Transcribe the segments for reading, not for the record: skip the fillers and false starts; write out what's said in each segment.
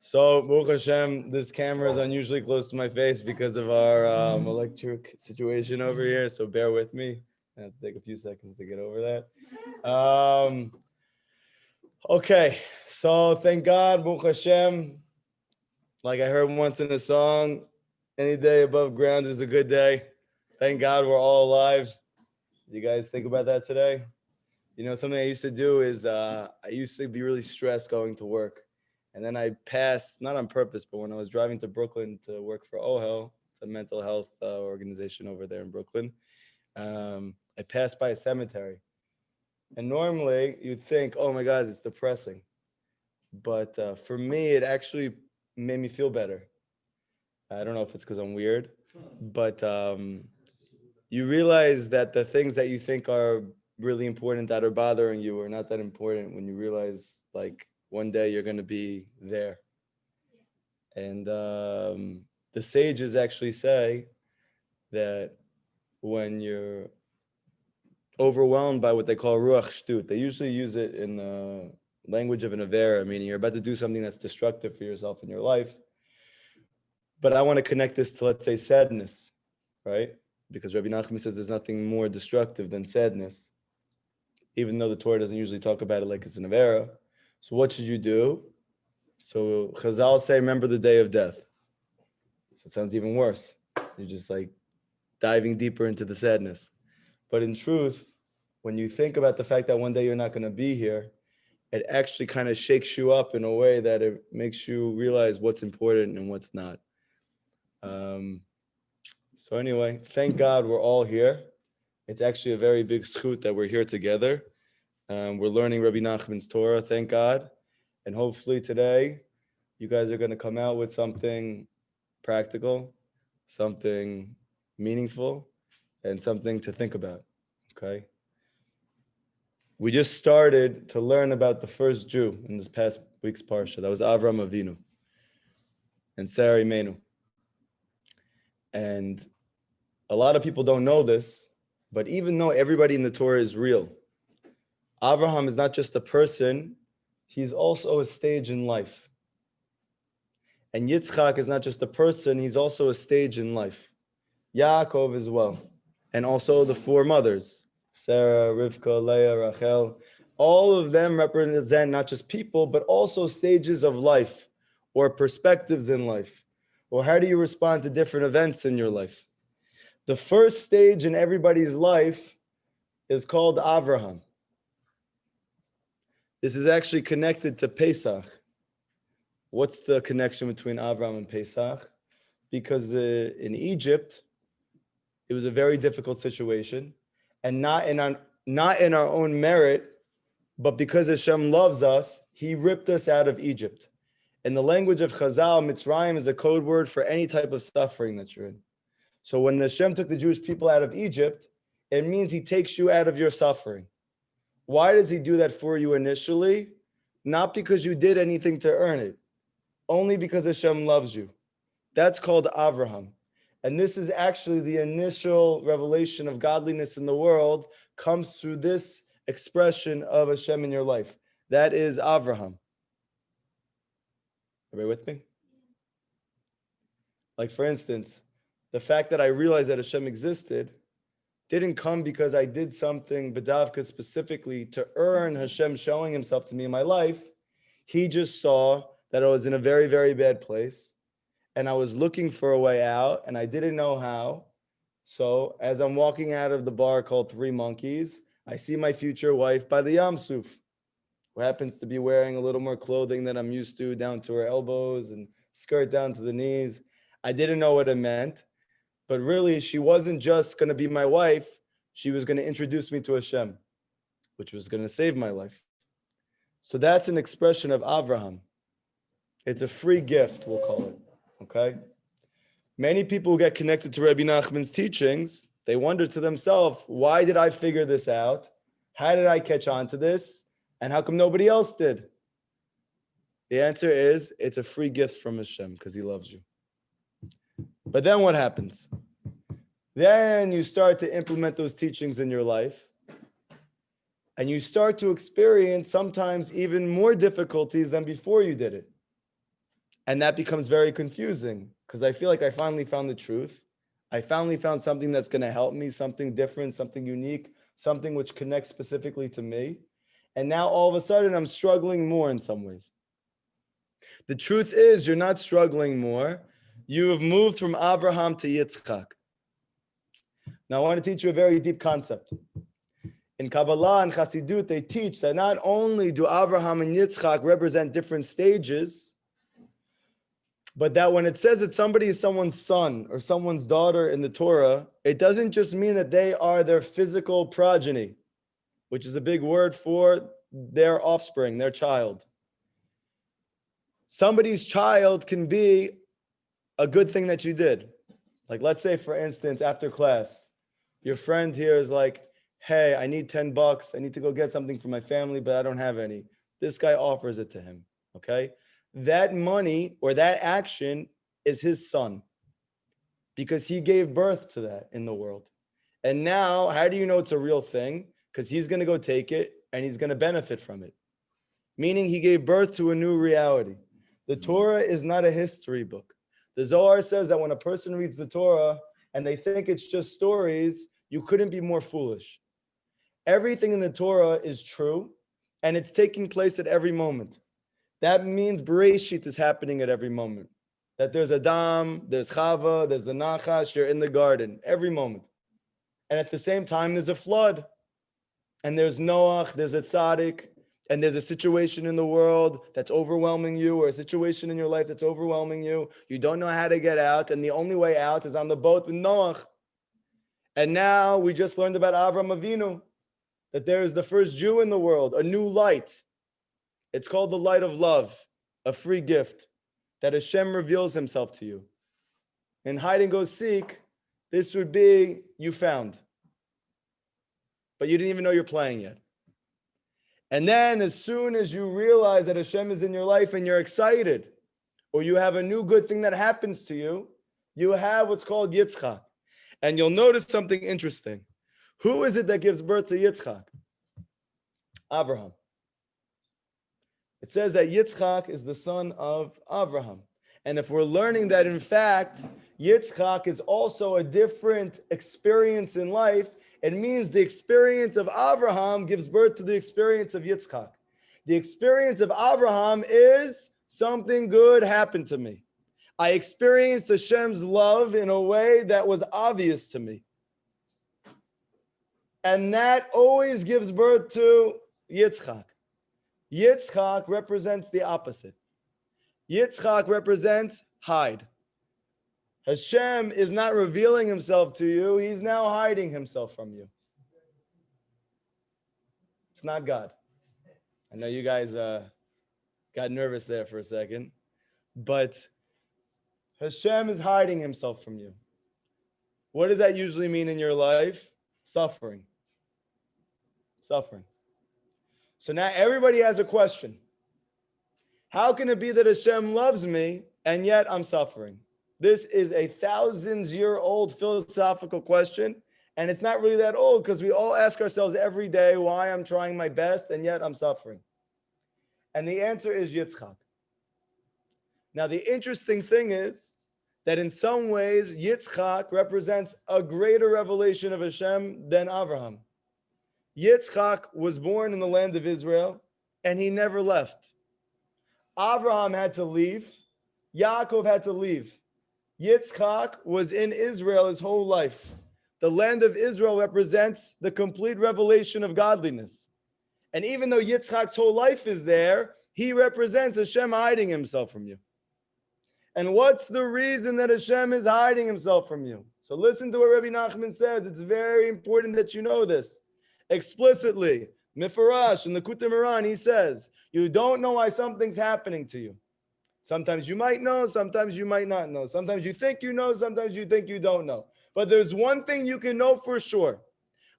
So, Baruch Hashem, this camera is unusually close to my face because of our electric situation over here. So bear with me. I have to take a few seconds to get over that. Okay, so thank God, Baruch Hashem. Like I heard once in a song, any day above ground is a good day. Thank God we're all alive. You guys think about that today? You know, something I used to do is I used to be really stressed going to work. And then I passed, not on purpose, but when I was driving to Brooklyn to work for OHEL, it's a mental health organization over there in Brooklyn, I passed by a cemetery. And normally you'd think, oh my God, it's depressing. But for me, it actually made me feel better. I don't know if it's because I'm weird, but you realize that the things that you think are really important that are bothering you are not that important when you realize, like, one day you're going to be there. And the sages actually say that when you're overwhelmed by what they call ruach shtut, they usually use it in the language of an avera, meaning you're about to do something that's destructive for yourself in your life. But I want to connect this to, let's say, sadness, right? Because Rabbi Nachman says there's nothing more destructive than sadness, even though the Torah doesn't usually talk about it like it's an avera. So what should you do? So Chazal say, remember the day of death. So it sounds even worse. You're just like diving deeper into the sadness. But in truth, when you think about the fact that one day you're not going to be here, it actually kind of shakes you up in a way that it makes you realize what's important and what's not. So anyway, thank God we're all here. It's actually a very big zchut that we're here together. We're learning Rabbi Nachman's Torah, thank God. And hopefully today, you guys are going to come out with something practical, something meaningful, and something to think about, okay? We just started to learn about the first Jew in this past week's Parsha. That was Avram Avinu and Sarah Imenu. And a lot of people don't know this, but even though everybody in the Torah is real, Abraham is not just a person, he's also a stage in life. And Yitzchak is not just a person, he's also a stage in life. Yaakov as well. And also the four mothers, Sarah, Rivka, Leah, Rachel. All of them represent not just people, but also stages of life or perspectives in life. Or how do you respond to different events in your life? The first stage in everybody's life is called Avraham. This is actually connected to Pesach. What's the connection between Avraham and Pesach? Because in Egypt, it was a very difficult situation, and not in our own merit, but because Hashem loves us, He ripped us out of Egypt. In the language of Chazal, Mitzrayim is a code word for any type of suffering that you're in. So when Hashem took the Jewish people out of Egypt, it means He takes you out of your suffering. Why does He do that for you initially? Not because you did anything to earn it, only because Hashem loves you. That's called Avraham. And this is actually the initial revelation of godliness in the world comes through this expression of Hashem in your life. That is Avraham. Everybody with me? Like, for instance, the fact that I realized that Hashem existed didn't come because I did something B'davka specifically to earn Hashem showing Himself to me in my life. He just saw that I was in a very, very bad place, and I was looking for a way out, and I didn't know how. So as I'm walking out of the bar called Three Monkeys, I see my future wife by the Yam Suf, who happens to be wearing a little more clothing than I'm used to, down to her elbows and skirt down to the knees. I didn't know what it meant, but really she wasn't just going to be my wife. She was going to introduce me to Hashem, which was going to save my life. So that's an expression of Avraham. It's a free gift, we'll call it, okay? Many people who get connected to Rabbi Nachman's teachings, they wonder to themselves, why did I figure this out? How did I catch on to this? And how come nobody else did? The answer is, it's a free gift from Hashem because He loves you. But then what happens? Then you start to implement those teachings in your life, and you start to experience sometimes even more difficulties than before you did it. And that becomes very confusing because I feel like I finally found the truth. I finally found something that's going to help me, something different, something unique, something which connects specifically to me. And now all of a sudden I'm struggling more in some ways. The truth is you're not struggling more. You have moved from Abraham to Yitzchak. Now I want to teach you a very deep concept. In Kabbalah and Chassidut, they teach that not only do Abraham and Yitzchak represent different stages, but that when it says that somebody is someone's son or someone's daughter in the Torah, it doesn't just mean that they are their physical progeny, which is a big word for their offspring, their child. Somebody's child can be a good thing that you did. Like, let's say, for instance, after class, your friend here is like, hey, I need $10. I need to go get something for my family, but I don't have any. This guy offers it to him, okay? That money or that action is his son because he gave birth to that in the world. And now, how do you know it's a real thing? Because he's going to go take it and he's going to benefit from it. Meaning he gave birth to a new reality. The Torah is not a history book. The Zohar says that when a person reads the Torah and they think it's just stories, you couldn't be more foolish. Everything in the Torah is true and it's taking place at every moment. That means Bereshit is happening at every moment. That there's Adam, there's Chava, there's the Nachash, you're in the garden, every moment. And at the same time, there's a flood. And there's Noach, there's a tzaddik, and there's a situation in the world that's overwhelming you, or a situation in your life that's overwhelming you. You don't know how to get out, and the only way out is on the boat with Noach. And now we just learned about Avram Avinu, that there is the first Jew in the world, a new light. It's called the light of love, a free gift that Hashem reveals himself to you. In hide and go seek, this would be you found. But you didn't even know you're playing yet. And then as soon as you realize that Hashem is in your life and you're excited, or you have a new good thing that happens to you, you have what's called Yitzchak. And you'll notice something interesting. Who is it that gives birth to Yitzchak? Abraham. It says that Yitzchak is the son of Abraham. And if we're learning that, in fact, Yitzchak is also a different experience in life, it means the experience of Abraham gives birth to the experience of Yitzchak. The experience of Abraham is something good happened to me. I experienced Hashem's love in a way that was obvious to me. And that always gives birth to Yitzchak. Yitzchak represents the opposite. Yitzchak represents hide. Hashem is not revealing himself to you. He's now hiding himself from you. It's not God. I know you guys got nervous there for a second, but Hashem is hiding himself from you. What does that usually mean in your life? Suffering. Suffering. So now everybody has a question. How can it be that Hashem loves me and yet I'm suffering? This is a 1,000-year-old philosophical question, and it's not really that old because we all ask ourselves every day why I'm trying my best and yet I'm suffering. And the answer is Yitzchak. Now, the interesting thing is that in some ways, Yitzchak represents a greater revelation of Hashem than Abraham. Yitzchak was born in the land of Israel, and he never left. Abraham had to leave. Yaakov had to leave. Yitzchak was in Israel his whole life. The land of Israel represents the complete revelation of godliness. And even though Yitzchak's whole life is there, he represents Hashem hiding himself from you. And what's the reason that Hashem is hiding himself from you? So listen to what Rabbi Nachman says. It's very important that you know this. Explicitly, Mifarash in the Likutei Moharan, he says, you don't know why something's happening to you. Sometimes you might know, sometimes you might not know. Sometimes you think you know, sometimes you think you don't know. But there's one thing you can know for sure.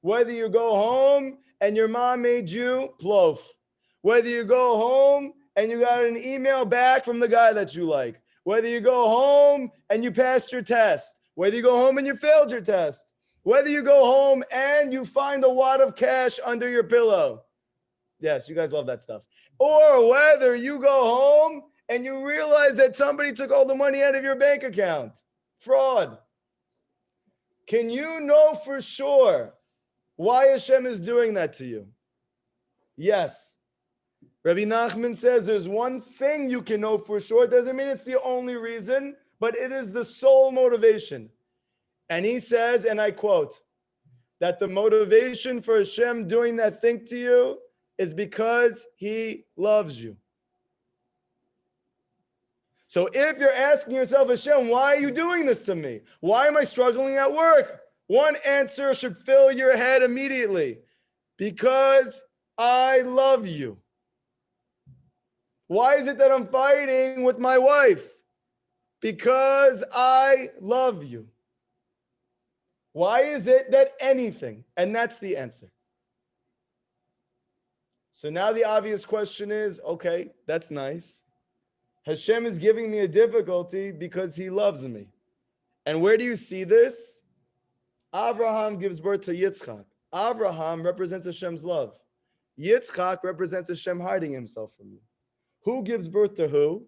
Whether you go home and your mom made you plov. Whether you go home and you got an email back from the guy that you like. Whether you go home and you passed your test. Whether you go home and you failed your test. Whether you go home and you find a wad of cash under your pillow. Yes, you guys love that stuff. Or whether you go home and you realize that somebody took all the money out of your bank account. Fraud. Can you know for sure why Hashem is doing that to you? Yes. Rabbi Nachman says there's one thing you can know for sure. It doesn't mean it's the only reason, but it is the sole motivation. And he says, and I quote, that the motivation for Hashem doing that thing to you is because he loves you. So if you're asking yourself, Hashem, why are you doing this to me? Why am I struggling at work? One answer should fill your head immediately. Because I love you. Why is it that I'm fighting with my wife? Because I love you. Why is it that anything? And that's the answer. So now the obvious question is, okay, that's nice. Hashem is giving me a difficulty because he loves me. And where do you see this? Abraham gives birth to Yitzchak. Abraham represents Hashem's love. Yitzchak represents Hashem hiding himself from you. Who gives birth to who?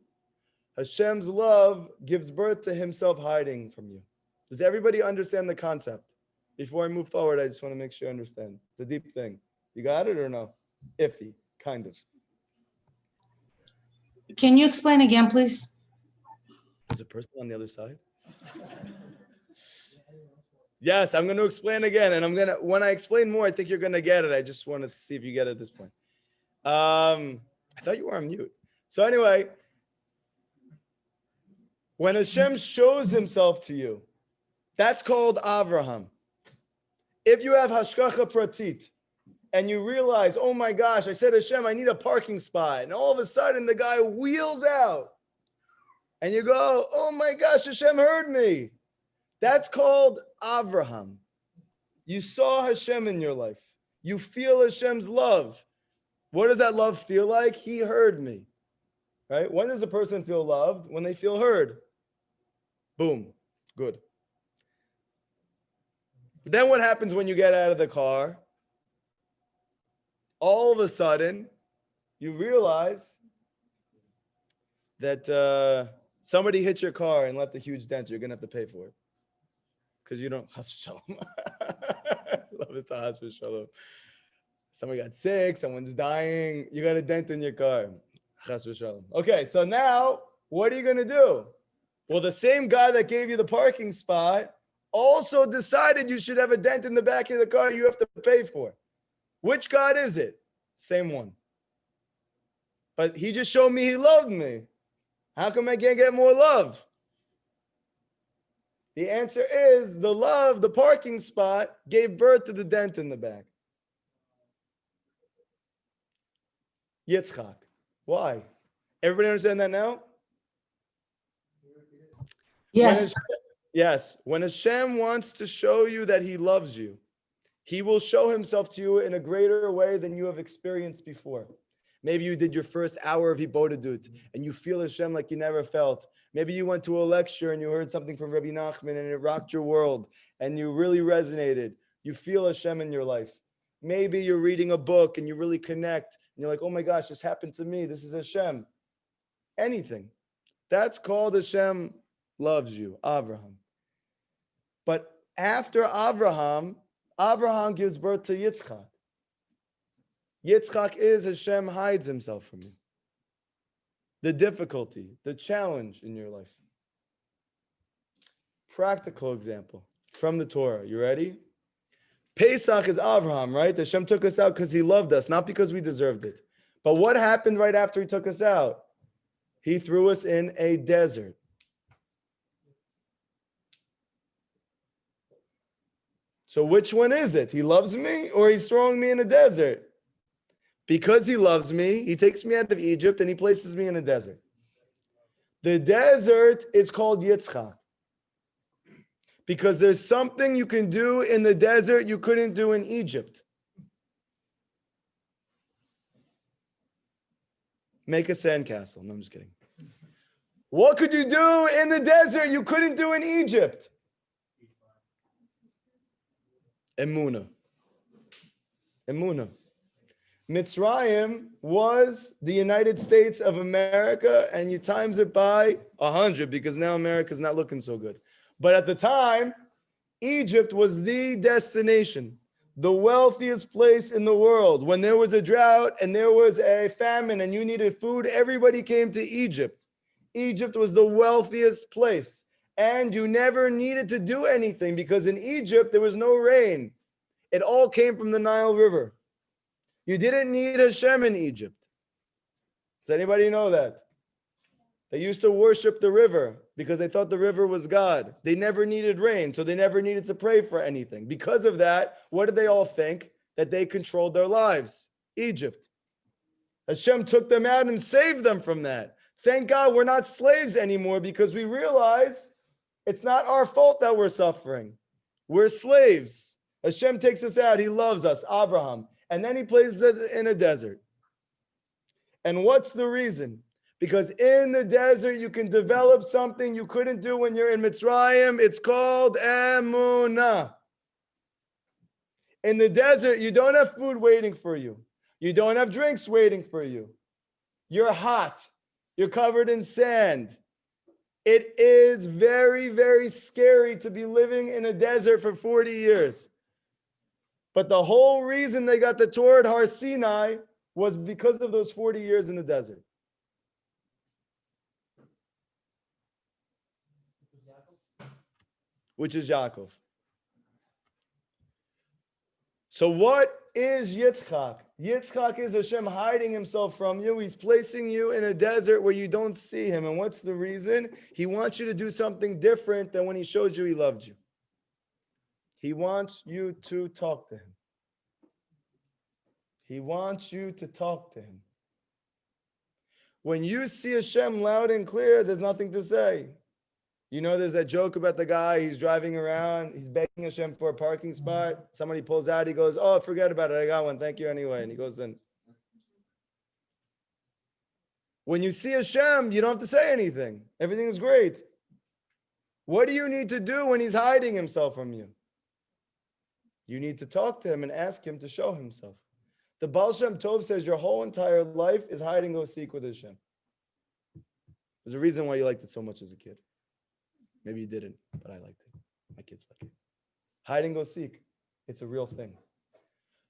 Hashem's love gives birth to himself hiding from you. Does everybody understand the concept? Before I move forward, I just want to make sure I understand. It's a deep thing. You got it or no? Iffy, kind of. Can you explain again, please? Is a person on the other side? Yes, I'm going to explain again. And when I explain more, I think you're going to get it. I just wanted to see if you get it at this point. I thought you were on mute. So anyway, when Hashem shows himself to you, that's called Avraham. If you have hashgacha pratit, and you realize, oh my gosh, I said, Hashem, I need a parking spot. And all of a sudden the guy wheels out. And you go, oh my gosh, Hashem heard me. That's called Avraham. You saw Hashem in your life. You feel Hashem's love. What does that love feel like? He heard me. Right? When does a person feel loved? When they feel heard. Boom. Good. But then what happens when you get out of the car? All of a sudden, you realize that somebody hit your car and left a huge dent. You're going to have to pay for it. Because you don't, chas v'shalom. Love it, chas v'shalom. Somebody got sick, someone's dying, you got a dent in your car. Chas v'shalom. Okay, so now, what are you going to do? Well, the same guy that gave you the parking spot also decided you should have a dent in the back of the car you have to pay for. Which God is it? Same one. But he just showed me he loved me. How come I can't get more love? The answer is the love, the parking spot, gave birth to the dent in the back. Yitzchak. Why? Everybody understand that now? Yes. Yes. When Hashem wants to show you that he loves you, he will show himself to you in a greater way than you have experienced before. Maybe you did your first hour of Hibodedut and you feel Hashem like you never felt. Maybe you went to a lecture and you heard something from Rabbi Nachman and it rocked your world and you really resonated. You feel Hashem in your life. Maybe you're reading a book and you really connect and you're like, oh my gosh, this happened to me. This is Hashem. Anything. That's called Hashem loves you, Abraham. But after Abraham gives birth to Yitzchak. Yitzchak is Hashem hides himself from you. The difficulty, the challenge in your life. Practical example from the Torah. You ready? Pesach is Avraham, right? Hashem took us out because he loved us, not because we deserved it. But what happened right after he took us out? He threw us in a desert. So which one is it? He loves me or he's throwing me in a desert? Because he loves me, he takes me out of Egypt and he places me in a desert. The desert is called Yitzchak. Because there's something you can do in the desert you couldn't do in Egypt. Make a sandcastle. No, I'm just kidding. What could you do in the desert you couldn't do in Egypt? Emunah. Emunah. Mitzrayim was the United States of America, and you times it by 100 because now America's not looking so good. But at the time, Egypt was the destination, the wealthiest place in the world. When there was a drought and there was a famine and you needed food, everybody came to Egypt. Egypt was the wealthiest place. And you never needed to do anything because in Egypt, there was no rain. It all came from the Nile River. You didn't need Hashem in Egypt. Does anybody know that? They used to worship the river because they thought the river was God. They never needed rain, so they never needed to pray for anything. Because of that, what did they all think? That they controlled their lives. Egypt. Hashem took them out and saved them from that. Thank God we're not slaves anymore because we realize it's not our fault that we're suffering. We're slaves. Hashem takes us out. He loves us, Abraham. And then he places us in a desert. And what's the reason? Because in the desert, you can develop something you couldn't do when you're in Mitzrayim. It's called emunah. In the desert, you don't have food waiting for you. You don't have drinks waiting for you. You're hot. You're covered in sand. It is very, very scary to be living in a desert for 40 years. But the whole reason they got the Torah at Har Sinai was because of those 40 years in the desert. Which is Yaakov. So what is Yitzchak? Yitzchak is Hashem hiding himself from you. He's placing you in a desert where you don't see him. And what's the reason? He wants you to do something different than when he showed you he loved you. He wants you to talk to him. He wants you to talk to him. When you see Hashem loud and clear, there's nothing to say. You know, there's that joke about the guy, he's driving around, he's begging Hashem for a parking spot. Somebody pulls out, he goes, oh, forget about it, I got one, thank you anyway. And he goes in. When you see Hashem, you don't have to say anything. Everything is great. What do you need to do when he's hiding himself from you? You need to talk to him and ask him to show himself. The Baal Shem Tov says your whole entire life is hide and go seek with Hashem. There's a reason why you liked it so much as a kid. Maybe you didn't, but I liked it. My kids like it. Hide and go seek. It's a real thing.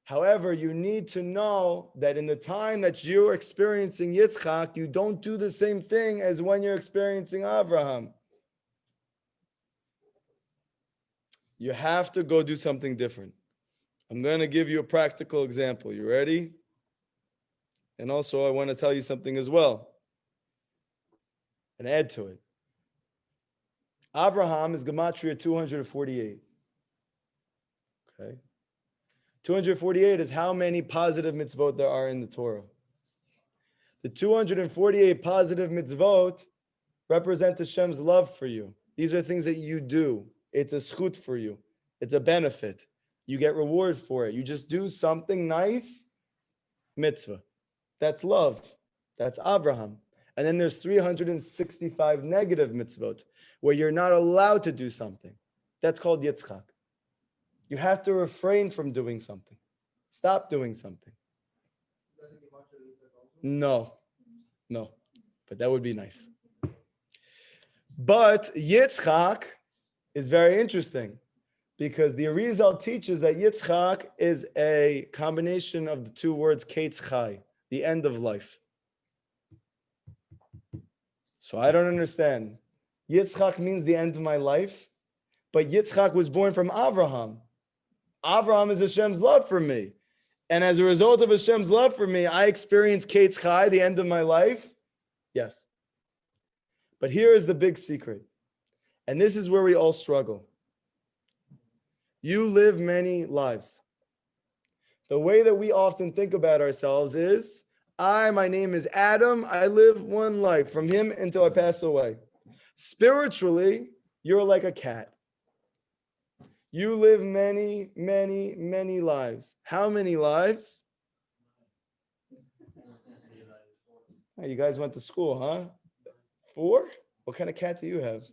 However, you need to know that in the time that you're experiencing Yitzchak, you don't do the same thing as when you're experiencing Abraham. You have to go do something different. I'm going to give you a practical example. You ready? And also, I want to tell you something as well and add to it. Abraham is Gematria 248. Okay. 248 is how many positive mitzvot there are in the Torah. The 248 positive mitzvot represent Hashem's love for you. These are things that you do. It's a schut for you. It's a benefit. You get reward for it. You just do something nice, mitzvah. That's love. That's Abraham. And then there's 365 negative mitzvot where you're not allowed to do something. That's called Yitzchak. You have to refrain from doing something. Stop doing something. No. But that would be nice. But Yitzchak is very interesting because the Arizal teaches that Yitzchak is a combination of the two words Ketz Chai, the end of life. So I don't understand. Yitzchak means the end of my life, but Yitzchak was born from Abraham. Abraham is Hashem's love for me. And as a result of Hashem's love for me, I experience Ketz Chai, the end of my life. Yes. But here is the big secret. And this is where we all struggle. You live many lives. The way that we often think about ourselves is, my name is Adam. I live one life from him until I pass away. Spiritually, you're like a cat. You live many, many, many lives. How many lives? Oh, you guys went to school, huh? 4? What kind of cat do you have?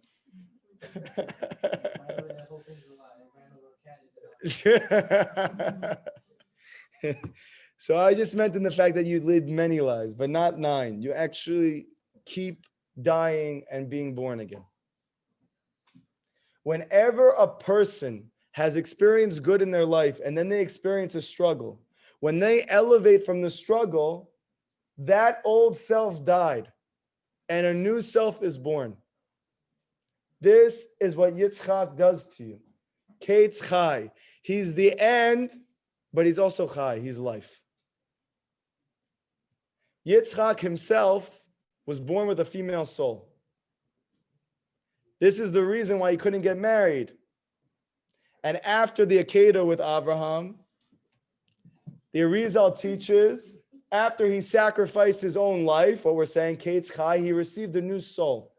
So I just meant in the fact that you lived many lives, but not 9. You actually keep dying and being born again. Whenever a person has experienced good in their life and then they experience a struggle, when they elevate from the struggle, that old self died and a new self is born. This is what Yitzchak does to you. Kate's Chai. He's the end, but he's also Chai. He's life. Yitzchak himself was born with a female soul. This is the reason why he couldn't get married. And after the Akedah with Abraham, the Arizal teaches, after he sacrificed his own life, what we're saying, Kate's Chai, he received a new soul.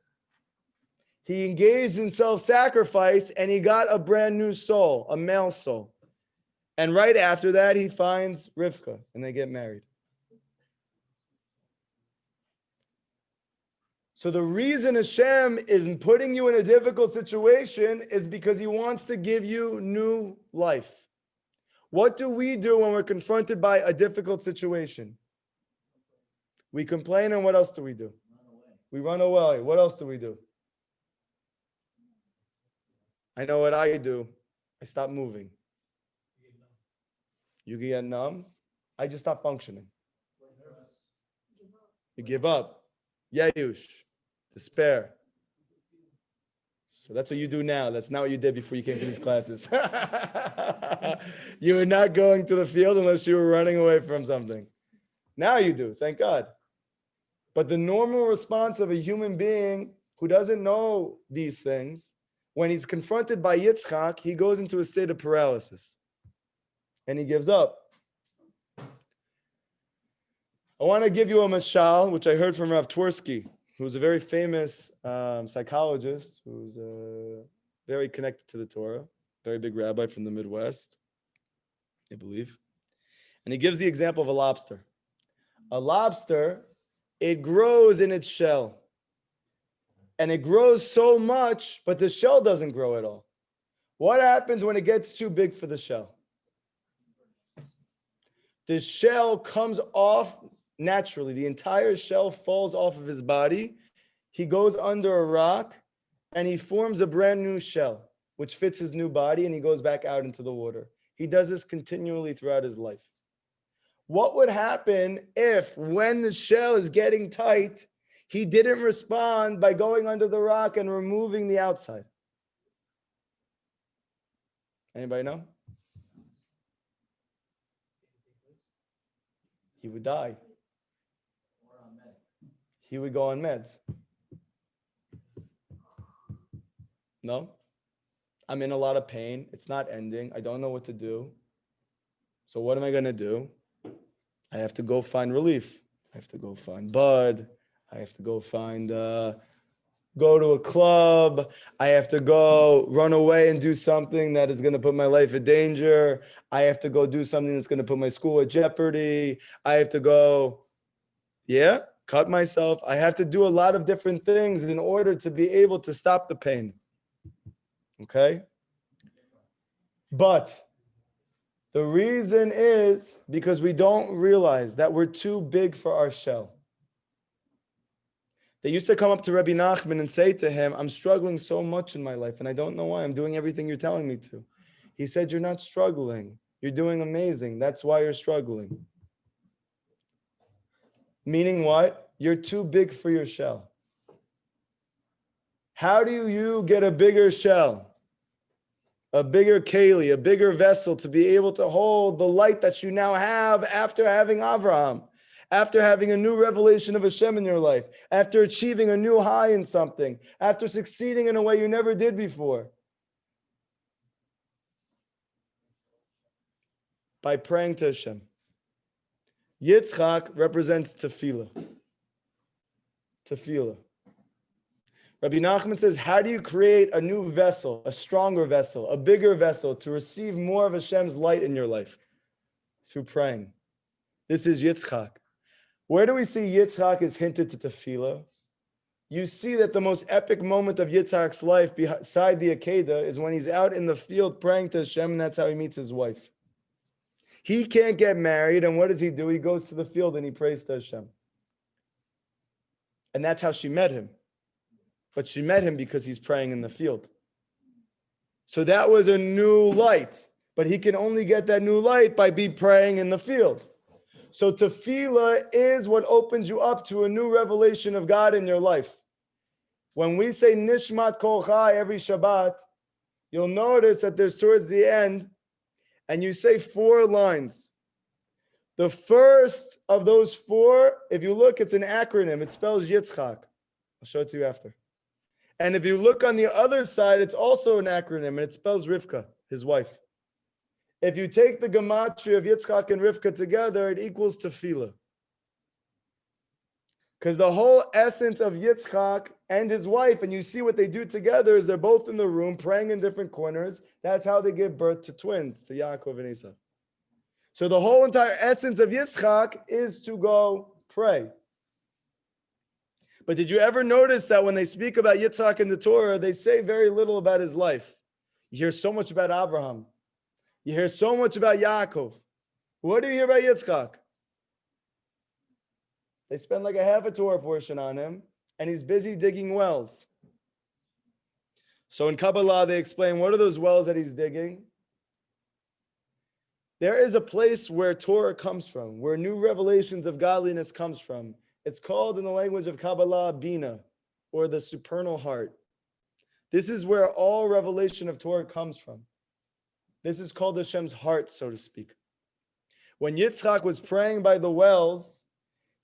He engaged in self-sacrifice and he got a brand new soul, a male soul. And right after that, he finds Rivka and they get married. So the reason Hashem is putting you in a difficult situation is because he wants to give you new life. What do we do when we're confronted by a difficult situation? We complain, and what else do we do? We run away. What else do we do? I know what I do. I stop moving. You get numb. I just stop functioning. You give up. Yayush. Despair. So that's what you do now. That's not what you did before you came to these classes. You were not going to the field unless you were running away from something. Now you do, thank God. But the normal response of a human being who doesn't know these things, when he's confronted by Yitzchak, he goes into a state of paralysis. And he gives up. I want to give you a mashal, which I heard from Rav Twersky, who's a very famous psychologist, who's very connected to the Torah, very big rabbi from the Midwest, I believe. And he gives the example of a lobster. A lobster, it grows in its shell. And it grows so much, but the shell doesn't grow at all. What happens when it gets too big for the shell? The shell comes off naturally. The entire shell falls off of his body. He goes under a rock and he forms a brand new shell, which fits his new body, and he goes back out into the water. He does this continually throughout his life. What would happen if, when the shell is getting tight, he didn't respond by going under the rock and removing the outside? Anybody know? He would die. He would go on meds. No? I'm in a lot of pain. It's not ending. I don't know what to do. So what am I going to do? I have to go find relief. I have to go find bud. I have to go find, go to a club. I have to go run away and do something that is going to put my life in danger. I have to go do something that's going to put my school at jeopardy. I have to go, cut myself. I have to do a lot of different things in order to be able to stop the pain. Okay? But the reason is because we don't realize that we're too big for our shell. They used to come up to Rabbi Nachman and say to him, I'm struggling so much in my life and I don't know why. I'm doing everything you're telling me to. He said, you're not struggling. You're doing amazing. That's why you're struggling. Meaning what? You're too big for your shell. How do you get a bigger shell? A bigger keli, a bigger vessel to be able to hold the light that you now have after having Avraham, after having a new revelation of Hashem in your life, after achieving a new high in something, after succeeding in a way you never did before. By praying to Hashem. Yitzchak represents tefillah. Tefillah. Rabbi Nachman says, how do you create a new vessel, a stronger vessel, a bigger vessel to receive more of Hashem's light in your life? Through praying. This is Yitzchak. Where do we see Yitzchak is hinted to tefillah? You see that the most epic moment of Yitzchak's life beside the Akedah is when he's out in the field praying to Hashem, and that's how he meets his wife. He can't get married, and what does he do? He goes to the field and he prays to Hashem. And that's how she met him. But she met him because he's praying in the field. So that was a new light. But he can only get that new light by praying in the field. So tefillah is what opens you up to a new revelation of God in your life. When we say Nishmat Kol Chai every Shabbat, you'll notice that there's towards the end, and you say 4 lines. The first of those 4, if you look, it's an acronym. It spells Yitzchak. I'll show it to you after. And if you look on the other side, it's also an acronym, and it spells Rivka, his wife. If you take the gematria of Yitzchak and Rivka together, it equals tefillah. Because the whole essence of Yitzchak and his wife, and you see what they do together, is they're both in the room praying in different corners. That's how they give birth to twins, to Yaakov and Esau. So the whole entire essence of Yitzchak is to go pray. But did you ever notice that when they speak about Yitzchak in the Torah, they say very little about his life? You hear so much about Abraham. You hear so much about Yaakov. What do you hear about Yitzchak? They spend like a half a Torah portion on him, and he's busy digging wells. So in Kabbalah, they explain, what are those wells that he's digging? There is a place where Torah comes from, where new revelations of godliness comes from. It's called in the language of Kabbalah, Bina, or the supernal heart. This is where all revelation of Torah comes from. This is called Hashem's heart, so to speak. When Yitzchak was praying by the wells,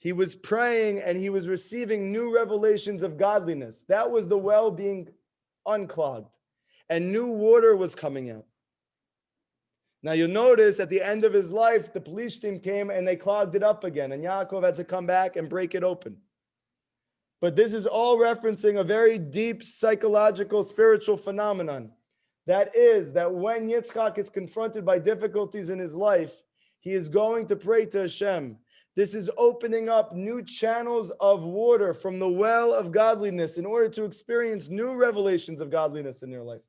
he was praying and he was receiving new revelations of godliness. That was the well being unclogged, and new water was coming out. Now you'll notice at the end of his life, the police team came and they clogged it up again, and Yaakov had to come back and break it open. But this is all referencing a very deep psychological, spiritual phenomenon. That is, that when Yitzchak is confronted by difficulties in his life, he is going to pray to Hashem. This is opening up new channels of water from the well of godliness in order to experience new revelations of godliness in your life.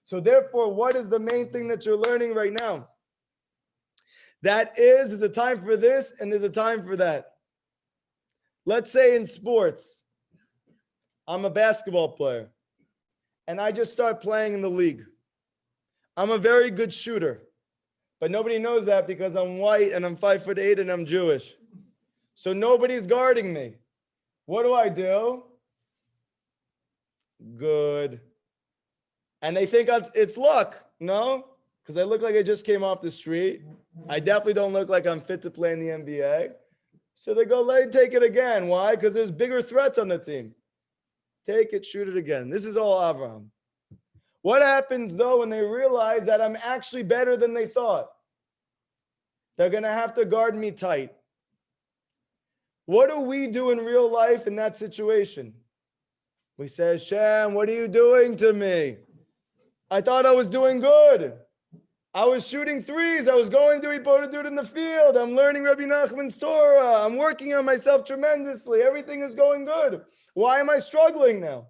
So therefore, what is the main thing that you're learning right now? That is, there's a time for this and there's a time for that. Let's say in sports, I'm a basketball player and I just start playing in the league. I'm a very good shooter, but nobody knows that because I'm white and I'm 5'8" and I'm Jewish. So nobody's guarding me. What do? Good. And they think it's luck. No, because I look like I just came off the street. I definitely don't look like I'm fit to play in the NBA. So they go, let me take it again. Why? Because there's bigger threats on the team. Take it, shoot it again. This is all Avraham. What happens, though, when they realize that I'm actually better than they thought? They're going to have to guard me tight. What do we do in real life in that situation? We say, Hashem, what are you doing to me? I thought I was doing good. I was shooting threes. I was going to Ipodadut in the field. I'm learning Rabbi Nachman's Torah. I'm working on myself tremendously. Everything is going good. Why am I struggling now?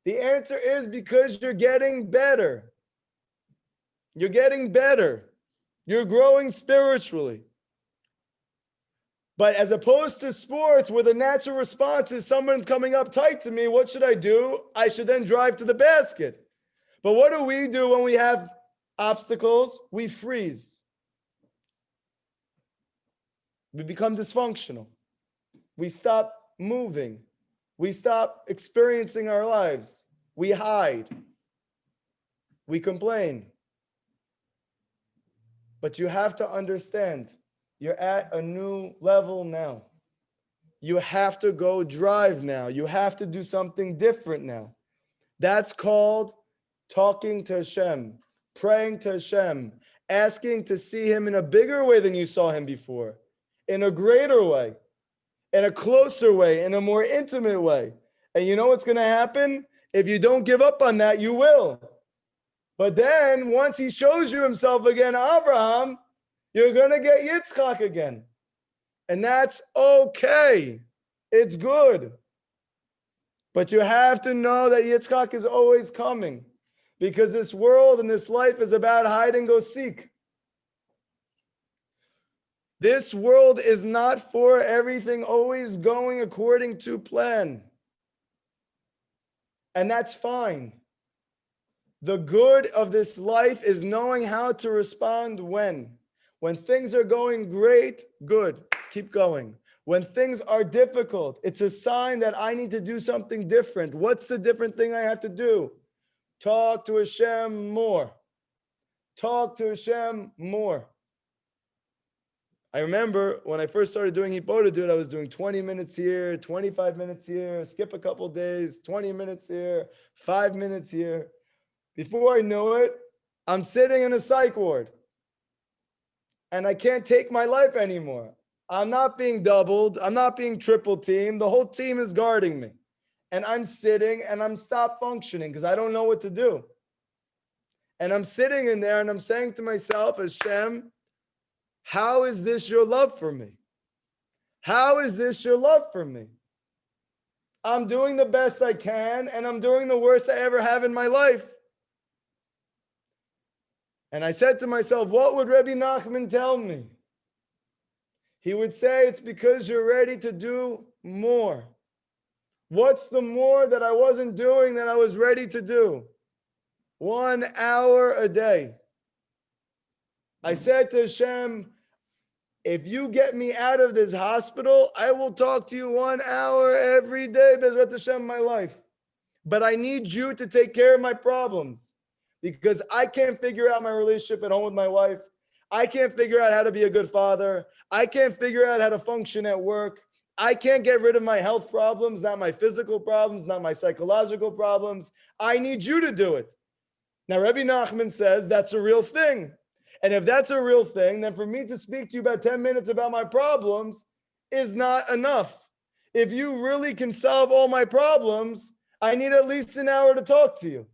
The answer is because you're getting better. You're getting better. You're growing spiritually. But as opposed to sports where the natural response is someone's coming up tight to me, what should I do? I should then drive to the basket. But what do we do when we have obstacles? We freeze. We become dysfunctional. We stop moving. We stop experiencing our lives. We hide. We complain. But you have to understand, you're at a new level now. You have to go drive now. You have to do something different now. That's called talking to Hashem, praying to Hashem, asking to see him in a bigger way than you saw him before, in a greater way, in a closer way, in a more intimate way. And you know what's going to happen? If you don't give up on that, you will. But then once he shows you himself again, Abraham, you're going to get Yitzchak again. And that's okay. It's good. But you have to know that Yitzchak is always coming, because this world and this life is about hide and go seek. This world is not for everything always going according to plan. And that's fine. The good of this life is knowing how to respond when. When things are going great, good, keep going. When things are difficult, it's a sign that I need to do something different. What's the different thing I have to do? Talk to Hashem more. Talk to Hashem more. I remember when I first started doing Hippolyte, I was doing 20 minutes here, 25 minutes here, skip a couple days, 20 minutes here, 5 minutes here. Before I knew it, I'm sitting in a psych ward and I can't take my life anymore. I'm not being doubled. I'm not being triple teamed. The whole team is guarding me. And I'm sitting and I'm stopped functioning because I don't know what to do. And I'm sitting in there and I'm saying to myself, Hashem, how is this your love for me? How is this your love for me? I'm doing the best I can and I'm doing the worst I ever have in my life. And I said to myself, what would Rabbi Nachman tell me? He would say, it's because you're ready to do more. What's the more that I wasn't doing that I was ready to do? 1 hour a day. I said to Hashem, if you get me out of this hospital, I will talk to you 1 hour every day, Bezrat Hashem, my life. But I need you to take care of my problems because I can't figure out my relationship at home with my wife. I can't figure out how to be a good father. I can't figure out how to function at work. I can't get rid of my health problems, not my physical problems, not my psychological problems. I need you to do it. Now, Rabbi Nachman says that's a real thing. And if that's a real thing, then for me to speak to you about 10 minutes about my problems is not enough. If you really can solve all my problems, I need at least an hour to talk to you.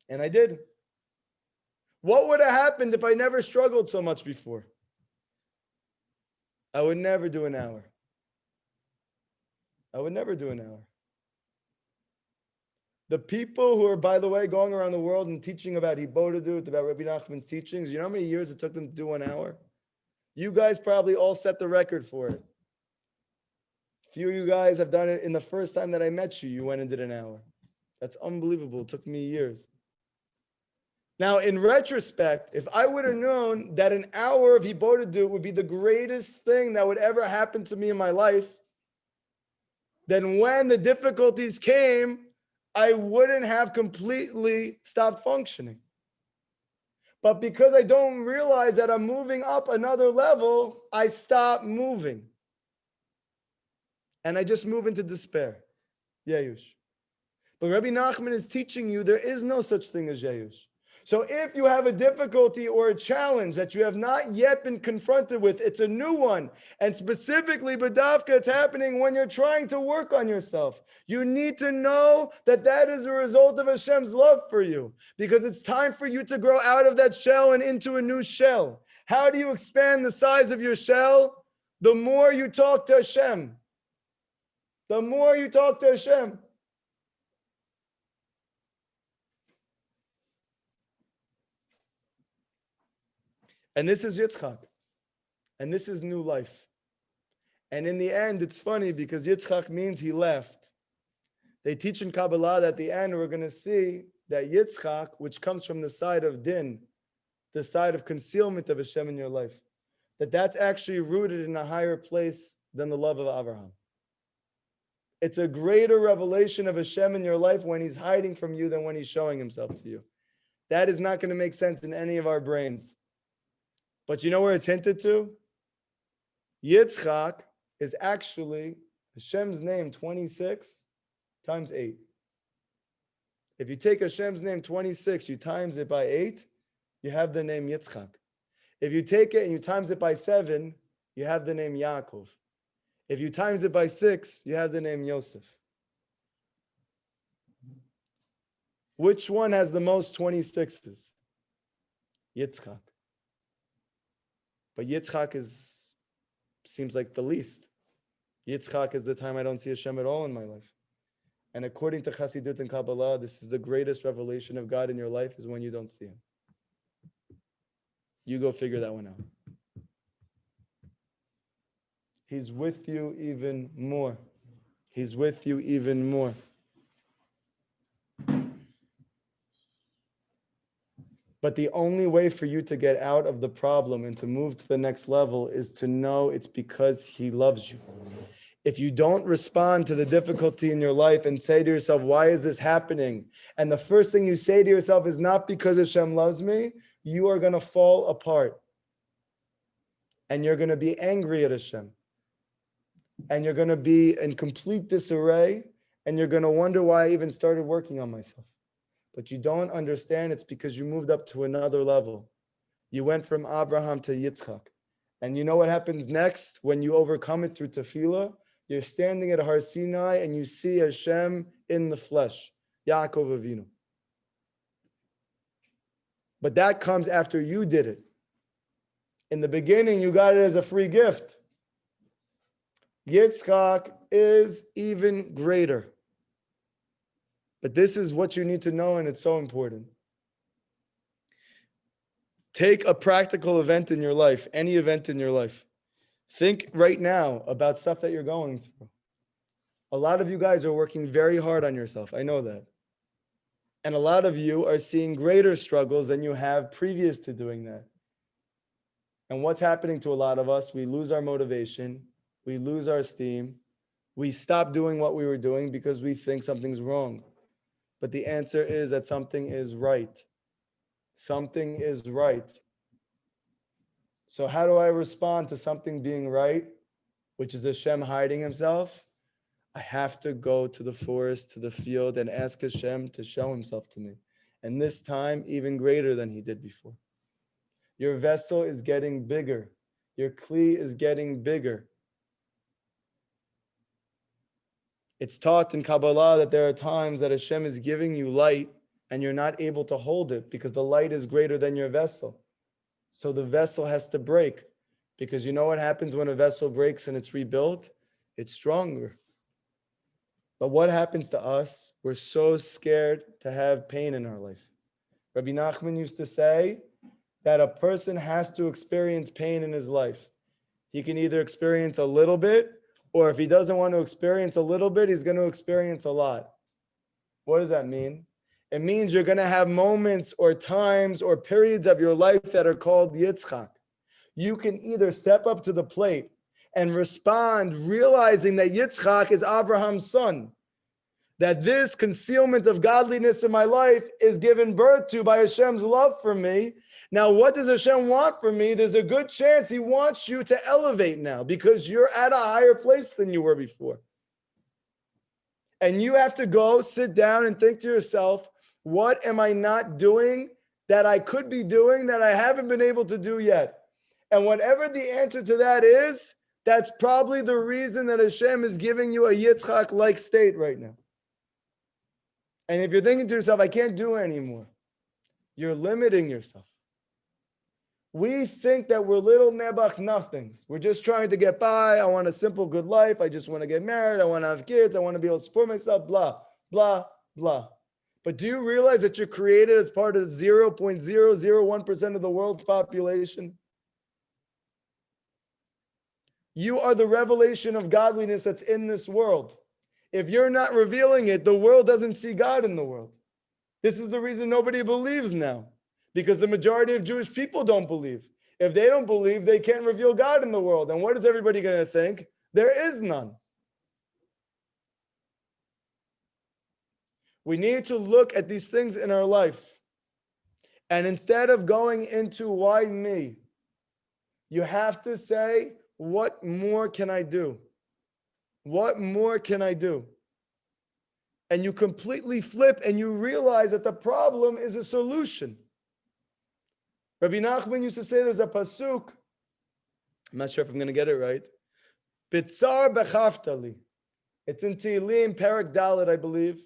And I did. What would have happened if I never struggled so much before? I would never do an hour. I would never do an hour. The people who are, by the way, going around the world and teaching about Hibodedut, about Rabbi Nachman's teachings, you know how many years it took them to do 1 hour? You guys probably all set the record for it. A few of you guys have done it in the first time that I met you. You went and did an hour. That's unbelievable. It took me years. Now, in retrospect, if I would have known that an hour of Hibodedut would be the greatest thing that would ever happen to me in my life, then when the difficulties came, I wouldn't have completely stopped functioning. But because I don't realize that I'm moving up another level, I stop moving. And I just move into despair. Yayush. But Rabbi Nachman is teaching you there is no such thing as Yayush. So if you have a difficulty or a challenge that you have not yet been confronted with, it's a new one. And specifically, B'davka, it's happening when you're trying to work on yourself. You need to know that that is a result of Hashem's love for you, because it's time for you to grow out of that shell and into a new shell. How do you expand the size of your shell? The more you talk to Hashem. The more you talk to Hashem. And this is Yitzchak. And this is new life. And in the end, it's funny because Yitzchak means he left. They teach in Kabbalah that at the end, we're going to see that Yitzchak, which comes from the side of din, the side of concealment of Hashem in your life, that's actually rooted in a higher place than the love of Abraham. It's a greater revelation of Hashem in your life when he's hiding from you than when he's showing himself to you. That is not going to make sense in any of our brains. But you know where it's hinted to? Yitzchak is actually Hashem's name 26 times 8. If you take Hashem's name 26, you times it by 8, you have the name Yitzchak. If you take it and you times it by 7, you have the name Yaakov. If you times it by 6, you have the name Yosef. Which one has the most 26s? Yitzchak. But Yitzchak seems like the least. Yitzchak is the time I don't see Hashem at all in my life. And according to Chassidut and Kabbalah, this is the greatest revelation of God in your life is when you don't see him. You go figure that one out. He's with you even more. He's with you even more. But the only way for you to get out of the problem and to move to the next level is to know it's because he loves you. If you don't respond to the difficulty in your life and say to yourself, why is this happening? And the first thing you say to yourself is not because Hashem loves me, you are going to fall apart. And you're going to be angry at Hashem. And you're going to be in complete disarray. And you're going to wonder why I even started working on myself. But you don't understand it's because you moved up to another level. You went from Abraham to Yitzchak. And you know what happens next when you overcome it through tefillah? You're standing at Har Sinai and you see Hashem in the flesh, Yaakov Avinu. But that comes after you did it. In the beginning, you got it as a free gift. Yitzchak is even greater. But this is what you need to know, and it's so important. Take a practical event in your life, any event in your life. Think right now about stuff that you're going through. A lot of you guys are working very hard on yourself. I know that. And a lot of you are seeing greater struggles than you have previous to doing that. And what's happening to a lot of us? We lose our motivation. We lose our esteem. We stop doing what we were doing because we think something's wrong. But the answer is that something is right. Something is right. So how do I respond to something being right, which is Hashem hiding himself? I have to go to the forest, to the field, and ask Hashem to show himself to me. And this time, even greater than he did before. Your vessel is getting bigger. Your kli is getting bigger. It's taught in Kabbalah that there are times that Hashem is giving you light and you're not able to hold it because the light is greater than your vessel. So the vessel has to break, because you know what happens when a vessel breaks and it's rebuilt? It's stronger. But what happens to us? We're so scared to have pain in our life. Rabbi Nachman used to say that a person has to experience pain in his life. He can either experience a little bit, or if he doesn't want to experience a little bit, he's going to experience a lot. What does that mean? It means you're going to have moments or times or periods of your life that are called Yitzchak. You can either step up to the plate and respond realizing that Yitzchak is Abraham's son, that this concealment of godliness in my life is given birth to by Hashem's love for me. Now, what does Hashem want from me? There's a good chance he wants you to elevate now because you're at a higher place than you were before. And you have to go sit down and think to yourself, what am I not doing that I could be doing that I haven't been able to do yet? And whatever the answer to that is, that's probably the reason that Hashem is giving you a Yitzchak-like state right now. And if you're thinking to yourself, I can't do it anymore, you're limiting yourself. We think that we're little nebach nothings. We're just trying to get by. I want a simple, good life. I just want to get married. I want to have kids. I want to be able to support myself, blah, blah, blah. But do you realize that you're created as part of 0.001% of the world's population? You are the revelation of godliness that's in this world. If you're not revealing it, the world doesn't see God in the world. This is the reason nobody believes now, because the majority of Jewish people don't believe. If they don't believe, they can't reveal God in the world. And what is everybody going to think? There is none. We need to look at these things in our life. And instead of going into why me, you have to say, what more can I do? What more can I do? And you completely flip and you realize that the problem is a solution. Rabbi Nachman used to say there's a pasuk, I'm not sure if I'm going to get it right. Bitzar bechaftali. It's in Tehillim, Parak Dalet, I believe,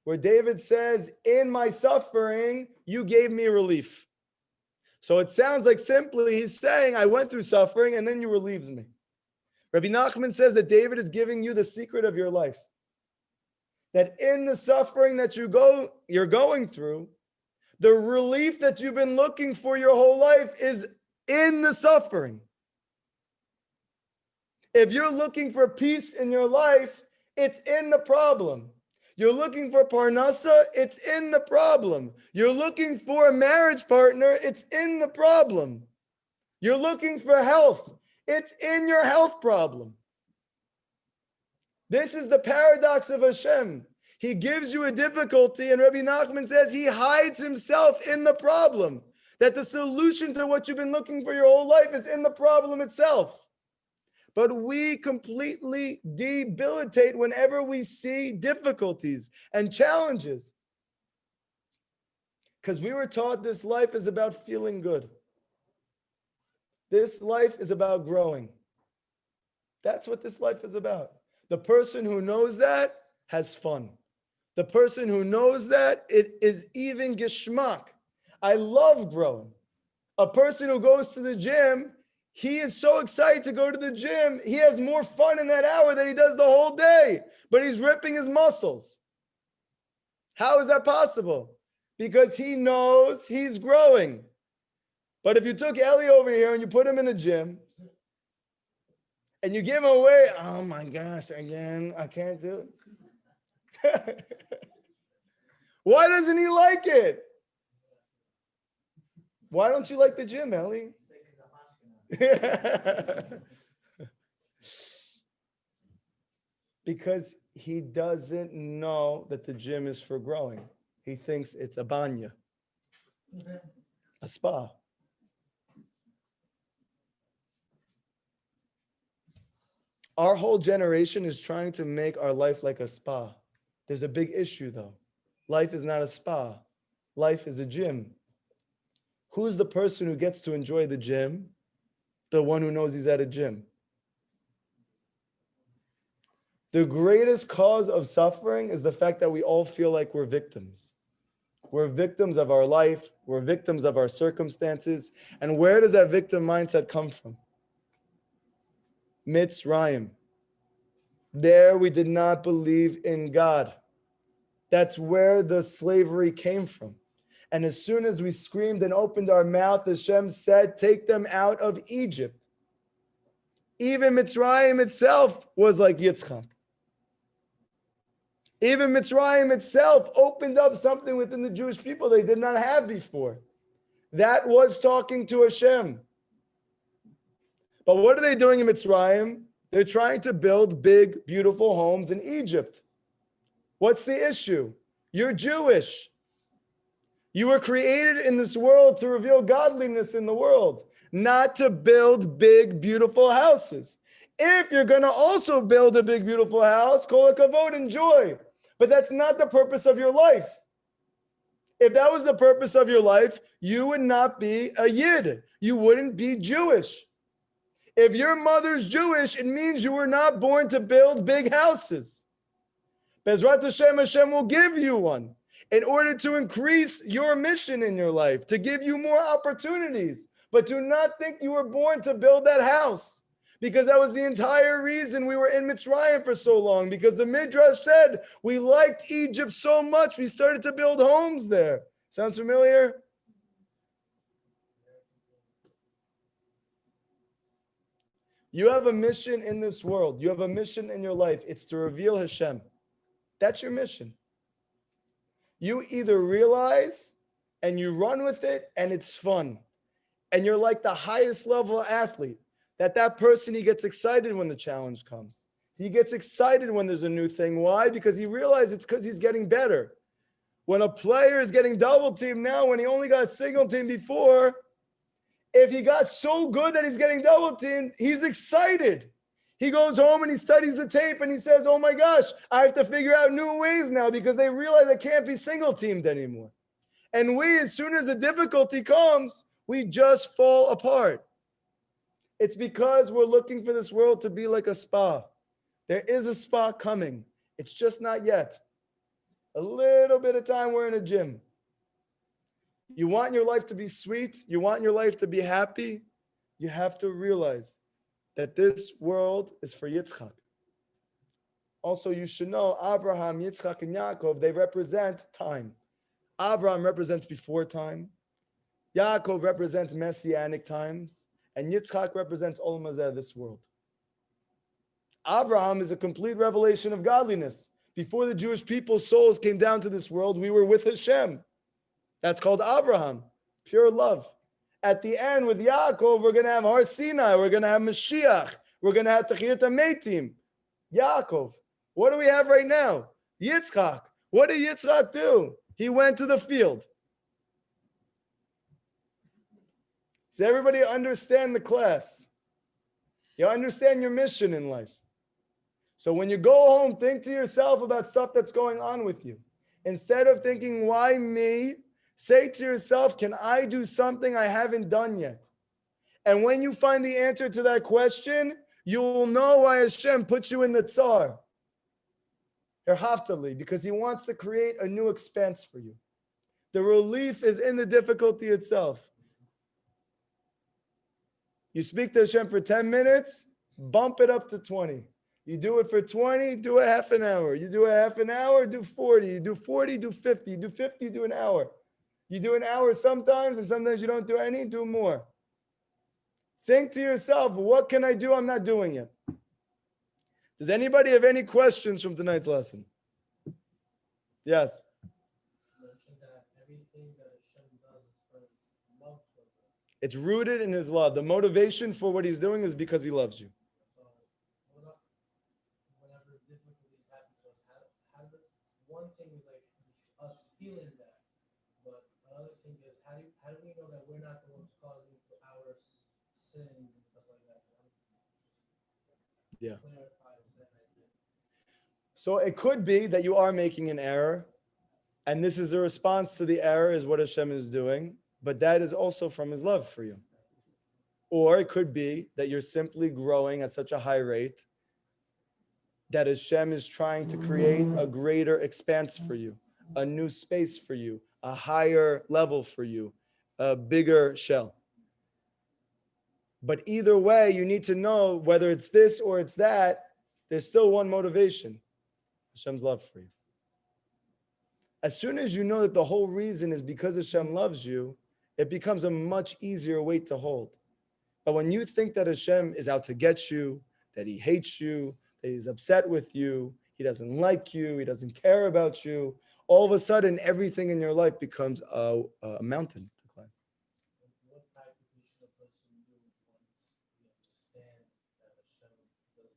where David says, in my suffering, you gave me relief. So it sounds like simply he's saying, I went through suffering and then you relieved me. Rabbi Nachman says that David is giving you the secret of your life. That in the suffering that you're going through, the relief that you've been looking for your whole life is in the suffering. If you're looking for peace in your life, it's in the problem. You're looking for parnasa, it's in the problem. You're looking for a marriage partner, it's in the problem. You're looking for health, it's in your health problem. This is the paradox of Hashem. He gives you a difficulty, and Rabbi Nachman says he hides himself in the problem. That the solution to what you've been looking for your whole life is in the problem itself. But we completely debilitate whenever we see difficulties and challenges. Because we were taught this life is about feeling good. This life is about growing. That's what this life is about. The person who knows that has fun. The person who knows that, it is even geschmack. I love growing. A person who goes to the gym, he is so excited to go to the gym. He has more fun in that hour than he does the whole day, but he's ripping his muscles. How is that possible? Because he knows he's growing. But if you took Ellie over here and you put him in a gym and you give him away, oh my gosh, again, I can't do it. Why doesn't he like it? Why don't you like the gym, Ellie? Because he doesn't know that the gym is for growing. He thinks it's a banya, a spa. Our whole generation is trying to make our life like a spa. There's a big issue though. Life is not a spa. Life is a gym. Who's the person who gets to enjoy the gym? The one who knows he's at a gym. The greatest cause of suffering is the fact that we all feel like we're victims. We're victims of our life. We're victims of our circumstances. And where does that victim mindset come from? Mitzrayim. There we did not believe in God. That's where the slavery came from. And as soon as we screamed and opened our mouth, Hashem said, take them out of Egypt. Even Mitzrayim itself was like Yitzchak. Even Mitzrayim itself opened up something within the Jewish people they did not have before. That was talking to Hashem. But what are they doing in Mitzrayim? They're trying to build big, beautiful homes in Egypt. What's the issue? You're Jewish. You were created in this world to reveal godliness in the world, not to build big, beautiful houses. If you're going to also build a big, beautiful house, kol hakavod, enjoy. But that's not the purpose of your life. If that was the purpose of your life, you would not be a Yid. You wouldn't be Jewish. If your mother's Jewish, it means you were not born to build big houses. Bezrat Hashem, Hashem will give you one in order to increase your mission in your life, to give you more opportunities. But do not think you were born to build that house, because that was the entire reason we were in Mitzrayim for so long, because the Midrash said we liked Egypt so much, we started to build homes there. Sounds familiar? You have a mission in this world. You have a mission in your life. It's to reveal Hashem. That's your mission. You either realize and you run with it and it's fun. And you're like the highest level athlete. That person, he gets excited when the challenge comes. He gets excited when there's a new thing. Why? Because he realizes it's because he's getting better. When a player is getting double teamed now, when he only got single teamed before, if he got so good that he's getting double teamed, he's excited. He goes home and he studies the tape and he says, oh my gosh, I have to figure out new ways now because they realize I can't be single teamed anymore. And we, as soon as the difficulty comes, we just fall apart. It's because we're looking for this world to be like a spa. There is a spa coming. It's just not yet. A little bit of time, we're in a gym. You want your life to be sweet? You want your life to be happy? You have to realize that this world is for Yitzchak. Also, you should know Abraham, Yitzchak, and Yaakov, they represent time. Abraham represents before time. Yaakov represents messianic times. And Yitzchak represents Olam Hazeh, this world. Abraham is a complete revelation of godliness. Before the Jewish people's souls came down to this world, we were with Hashem. That's called Abraham, pure love. At the end, with Yaakov, we're going to have Har Sinai, we're going to have Mashiach, we're going to have Techiyat HaMeitim. Yaakov. What do we have right now? Yitzchak. What did Yitzchak do? He went to the field. Does everybody understand the class? You understand your mission in life. So when you go home, think to yourself about stuff that's going on with you. Instead of thinking, why me? Say to yourself, can I do something I haven't done yet? And when you find the answer to that question, you will know why Hashem put you in the tsar. Haftali, because he wants to create a new expanse for you. The relief is in the difficulty itself. You speak to Hashem for 10 minutes, bump it up to 20. You do it for 20, do a half an hour. You do a half an hour, do 40. You do 40, do 50. You do 50, do an hour. You do an hour sometimes, and sometimes you don't do any, do more. Think to yourself, what can I do I'm not doing it? Does anybody have any questions from tonight's lesson? Yes. It's rooted in his love. The motivation for what he's doing is because he loves you. Whenever difficulties happen to us, one thing is like us feeling that, but another thing is how do we know that we're not the ones causing our sins and stuff like that? Yeah. So it could be that you are making an error, and this is a response to the error, is what Hashem is doing, but that is also from his love for you. Or it could be that you're simply growing at such a high rate that Hashem is trying to create a greater expanse for you, a new space for you, a higher level for you, a bigger shell. But either way, you need to know whether it's this or it's that, there's still one motivation. Hashem's love for you. As soon as you know that the whole reason is because Hashem loves you, it becomes a much easier weight to hold. But when you think that Hashem is out to get you, that he hates you, that he's upset with you, he doesn't like you, he doesn't care about you, all of a sudden everything in your life becomes a mountain to climb. What practically should a person do once he understands that Hashem does this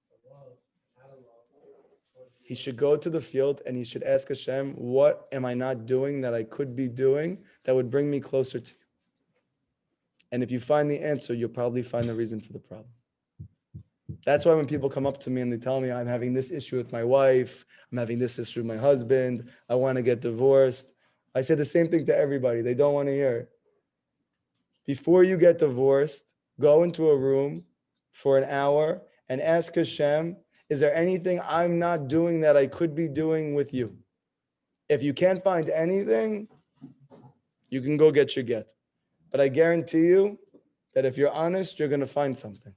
for love, out of love? He should go to the field and he should ask Hashem, what am I not doing that I could be doing that would bring me closer to you? And if you find the answer, you'll probably find the reason for the problem. That's why when people come up to me and they tell me I'm having this issue with my wife, I'm having this issue with my husband, I want to get divorced, I say the same thing to everybody. They don't want to hear it. Before you get divorced, go into a room for an hour and ask Hashem, is there anything I'm not doing that I could be doing with you? If you can't find anything, you can go get your get. But I guarantee you that if you're honest, you're going to find something.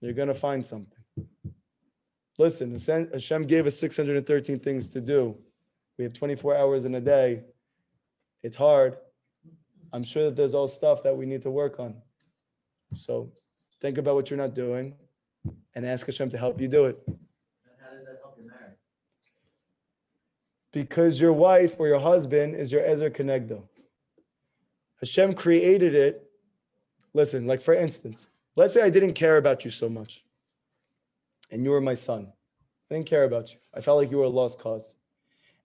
You're going to find something. Listen, Hashem gave us 613 things to do. We have 24 hours in a day. It's hard. I'm sure that there's all stuff that we need to work on. So think about what you're not doing and ask Hashem to help you do it. And how does that help your marriage? Because your wife or your husband is your Ezer Kenegdo. Hashem created it. Listen, like for instance, let's say I didn't care about you so much and you were my son. I didn't care about you. I felt like you were a lost cause.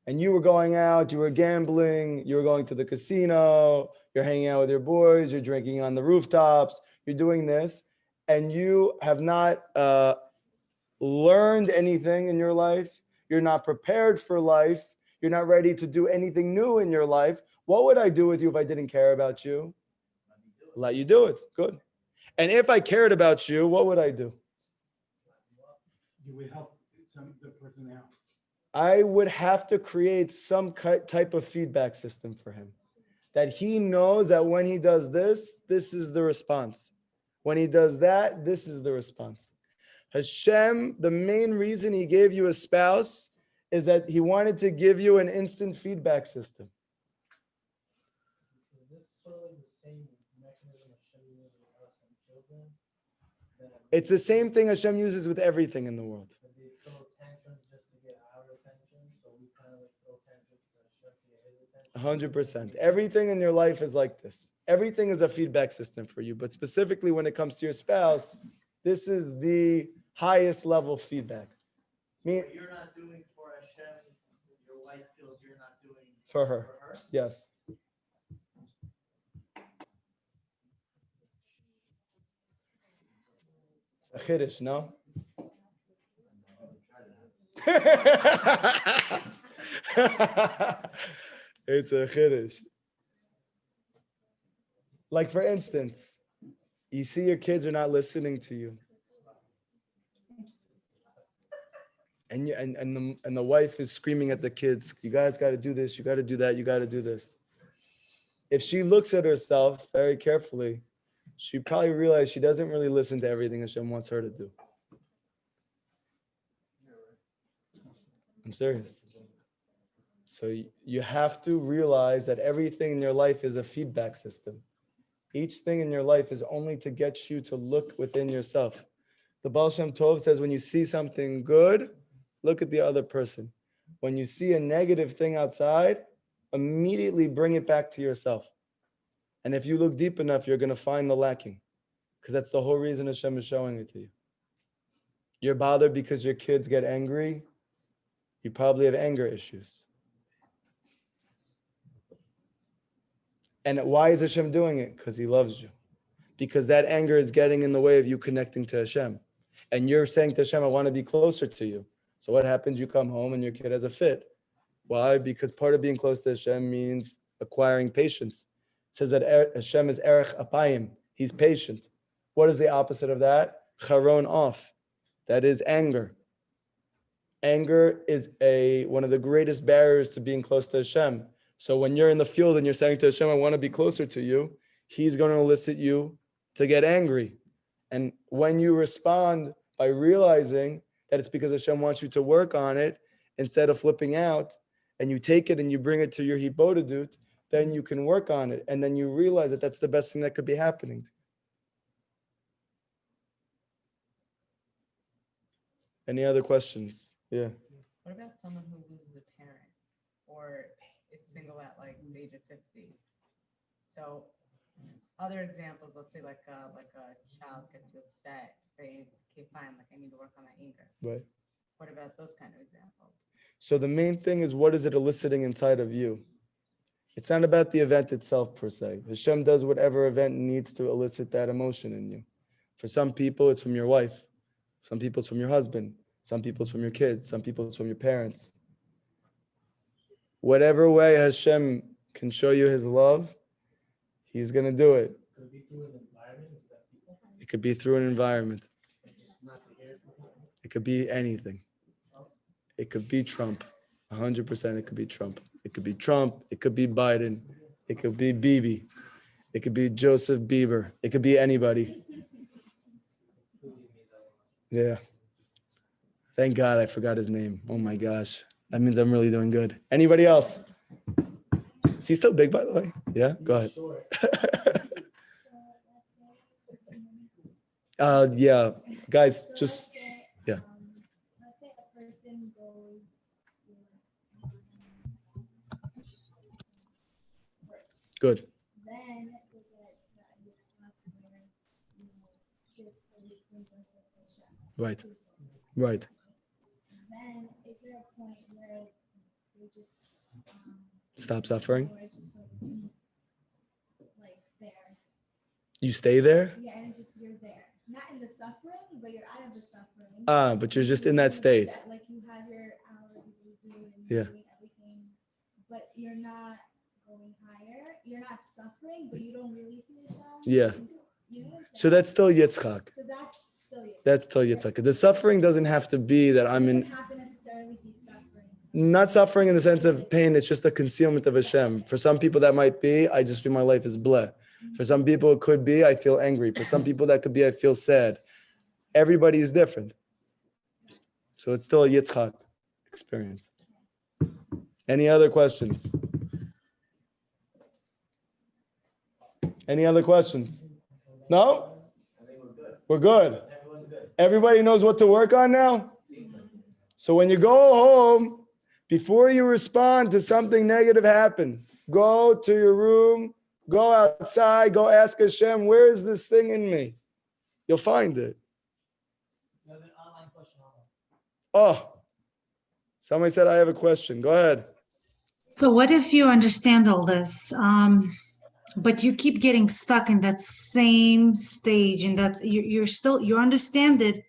And you were going out, you were gambling, you were going to the casino, you're hanging out with your boys, you're drinking on the rooftops, you're doing this, and you have not learned anything in your life, you're not prepared for life, you're not ready to do anything new in your life. What would I do with you if I didn't care about you? Let you do it. Good. And if I cared about you, what would I do? You would help the person out. I would have to create some type of feedback system for him. That he knows that when he does this, this is the response. When he does that, this is the response. Hashem, the main reason he gave you a spouse is that he wanted to give you an instant feedback system. Is this sort of like the same mechanism Hashem uses with us and children? It's the same thing Hashem uses with everything in the world. But they throw tantrums just to get our attention, so we kind of like throw tantrums to Hashem to get his attention. 100%. Everything in your life is like this. Everything is a feedback system for you, but specifically when it comes to your spouse, this is the highest level feedback. What you're not doing for Hashem, your wife feels you're not doing For her. Yes. A chiddush, no? It's a chiddush. Like for instance, you see your kids are not listening to you. And the wife is screaming at the kids, you guys got to do this, you got to do that, you got to do this. If she looks at herself very carefully, she probably realize she doesn't really listen to everything Hashem wants her to do. I'm serious. So you have to realize that everything in your life is a feedback system. Each thing in your life is only to get you to look within yourself. The Baal Shem Tov says when you see something good, look at the other person. When you see a negative thing outside, immediately bring it back to yourself. And if you look deep enough, you're going to find the lacking. Because that's the whole reason Hashem is showing it to you. You're bothered because your kids get angry. You probably have anger issues. And why is Hashem doing it? Because He loves you. Because that anger is getting in the way of you connecting to Hashem. And you're saying to Hashem, I want to be closer to you. So what happens? You come home and your kid has a fit. Why? Because part of being close to Hashem means acquiring patience. It says that Hashem is erech apayim. He's patient. What is the opposite of that? Charon off. That is anger. Anger is one of the greatest barriers to being close to Hashem. So when you're in the field and you're saying to Hashem, I want to be closer to you, He's going to elicit you to get angry. And when you respond by realizing that it's because Hashem wants you to work on it, instead of flipping out, and you take it and you bring it to your hibodedut, then you can work on it. And then you realize that that's the best thing that could be happening. Any other questions? Yeah. What about someone who loses a parent or is single at like the age of 50? So other examples, let's say like a child gets you upset, it's very, okay, fine, like I need to work on my anger. Right. What about those kind of examples? So the main thing is, what is it eliciting inside of you? It's not about the event itself per se. Hashem does whatever event needs to elicit that emotion in you. For some people, it's from your wife. Some people, it's from your husband. Some people, it's from your kids. Some people, it's from your parents. Whatever way Hashem can show you His love, He's going to do it. Could be through an environment instead of people. It could be through an environment. Just not to hear it from people. It could be anything. It could be Trump. 100% it could be Trump. It could be Trump. It could be Biden. It could be Bibi. It could be Joseph Bieber. It could be anybody. Yeah. Thank God I forgot his name. Oh my gosh. That means I'm really doing good. Anybody else? Is he still big, by the way? Yeah? Go ahead. Yeah. Guys, just, yeah. Let's say a person goes first. Good. Then they get where this person goes to Hashem. Right. Right. Then is there a point where they just Stop suffering. or it's just like there? You stay there? Yeah, and it's just you're there. Not in the suffering, but you're out of the suffering. But you're just in that state. Yeah, like you have your hour you do and Yeah. doing everything, but you're not going higher. You're not suffering, but you don't really see Hashem. Yeah. You know what I'm So saying? that's still Yitzchak. So that's still Yitzchak. That's still Yitzchak. The suffering doesn't have to be that I'm It in, doesn't have to necessarily be suffering. not suffering in the sense of pain. It's just a concealment of Hashem. For some people that might be, I just feel my life is bleh. For some people it could be, I feel angry. For some people that could be, I feel sad. Everybody is different. So it's still a Yitzchak experience. Any other questions? Any other questions? No? I think we're good. We're good. Everyone's Everybody knows what to work on now? So when you go home, before you respond to something negative happen, go to your room, go outside, go ask Hashem, where is this thing in me? You'll find it. You have an online question online. Oh, somebody said I have a question. Go ahead. So what if you understand all this, but you keep getting stuck in that same stage, and that you understand it,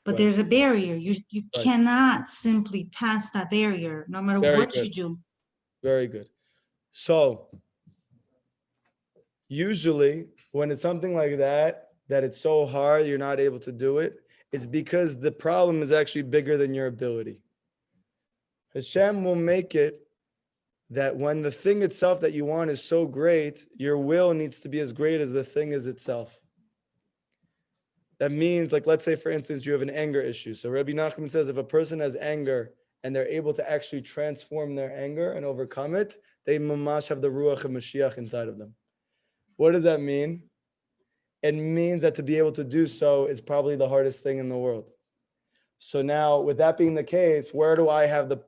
but Right. there's a barrier. You Right. cannot simply pass that barrier, no matter Very what good. you do. Very good. So usually when it's something like that it's so hard, you're not able to do it, it's because the problem is actually bigger than your ability. Hashem will make it that when the thing itself that you want is so great, your will needs to be as great as the thing is itself. That means, like, let's say, for instance, you have an anger issue. So Rabbi Nachman says if a person has anger and they're able to actually transform their anger and overcome it, they mamash have the Ruach of Mashiach inside of them. What does that mean? It means that to be able to do so is probably the hardest thing in the world. So now, with that being the case, where do I have the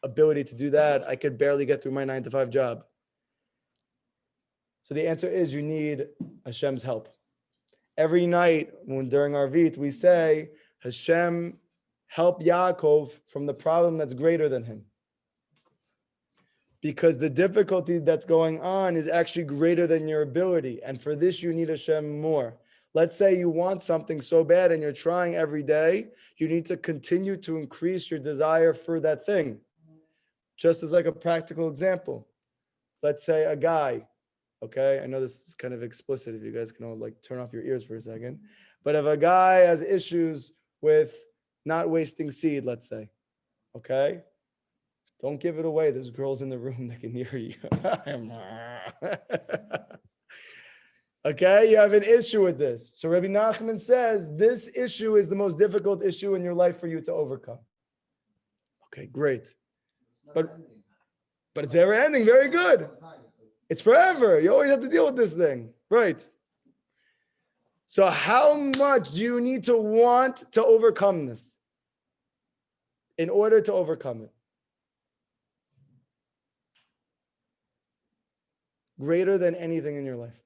ability to do that? I could barely get through my 9-to-5 job. So the answer is you need Hashem's help. Every night during our Vit, we say, Hashem, help Yaakov from the problem that's greater than him. Because the difficulty that's going on is actually greater than your ability. And for this, you need Hashem more. Let's say you want something so bad and you're trying every day. You need to continue to increase your desire for that thing. Just as like a practical example. Let's say a guy, okay? I know this is kind of explicit if you guys can all like turn off your ears for a second. But if a guy has issues with not wasting seed, let's say, okay? Don't give it away. There's girls in the room that can hear you. Okay, you have an issue with this. So Rabbi Nachman says this issue is the most difficult issue in your life for you to overcome. Okay, great. But it's never ending. Very good. It's forever. You always have to deal with this thing. Right. So how much do you need to want to overcome this in order to overcome it? Greater than anything in your life.